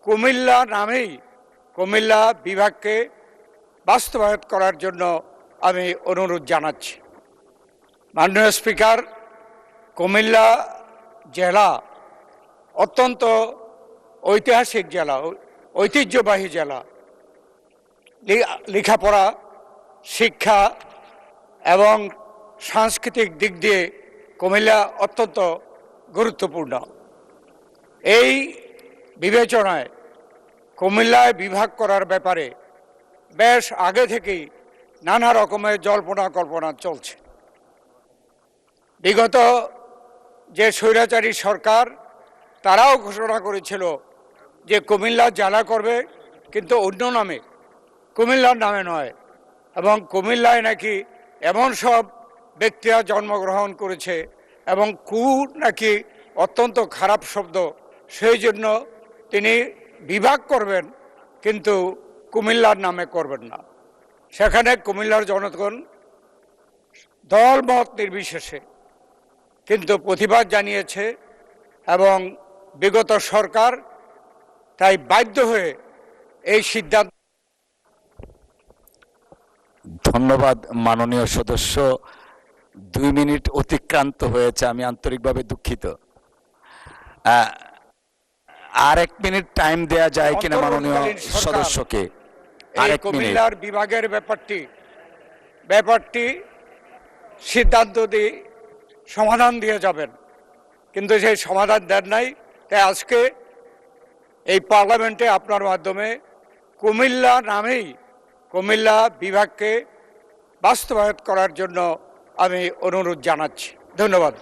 কুমিল্লা নামেই কুমিল্লা বিভাগকে বাস্তবায়ন করার জন্য আমি অনুরোধ জানাচ্ছি। মাননীয় স্পিকার, কুমিল্লা জেলা অত্যন্ত ঐতিহাসিক জেলা, ঐতিহ্যবাহী জেলা। লেখাপড়া, শিক্ষা এবং সাংস্কৃতিক দিক দিয়ে কুমিল্লা অত্যন্ত গুরুত্বপূর্ণ। এই বিবেচনায় কুমিল্লায় বিভাগ করার ব্যাপারে বেশ আগে থেকেই নানা রকমের জল্পনা কল্পনা চলছে। বিগত যে স্বৈরাচারী সরকার, তারাও ঘোষণা করেছিল যে কুমিল্লা জেলা করবে, কিন্তু অন্য নামে, কুমিল্লার নামে নয়। এবং কুমিল্লায় নাকি এমন সব ব্যক্তিরা জন্মগ্রহণ করেছে এবং নাকি অত্যন্ত খারাপ শব্দ, সেই জন্য তিনি বিভাগ করবেন কিন্তু কুমিল্লার নামে করবেন না। সেখানে কুমিল্লার জনগণ দলমত নির্বিশেষে কিন্তু প্রতিবাদ জানিয়েছে এবং বিগত সরকার তাই বাধ্য হয়ে এই সিদ্ধান্ত। ধন্যবাদ মাননীয় সদস্য। 2 মিনিট অতিক্রান্ত হয়েছে, আমি আন্তরিকভাবে দুঃখিত। আর 1 মিনিট টাইম দেয়া যায় কিনা মাননীয় সদস্যকে? কুমিল্লার বিভাগের ব্যাপারটি সিদ্ধান্ত দিয়ে সমাধান দিয়ে যাবেন, কিন্তু সেই সমাধান দেন নাই। তাই আজকে এই পার্লামেন্টে আপনার মাধ্যমে কুমিল্লা নামেই কুমিল্লা বিভাগকে বাস্তবায়ন করার জন্য আমি অনুরোধ জানাচ্ছি। ধন্যবাদ।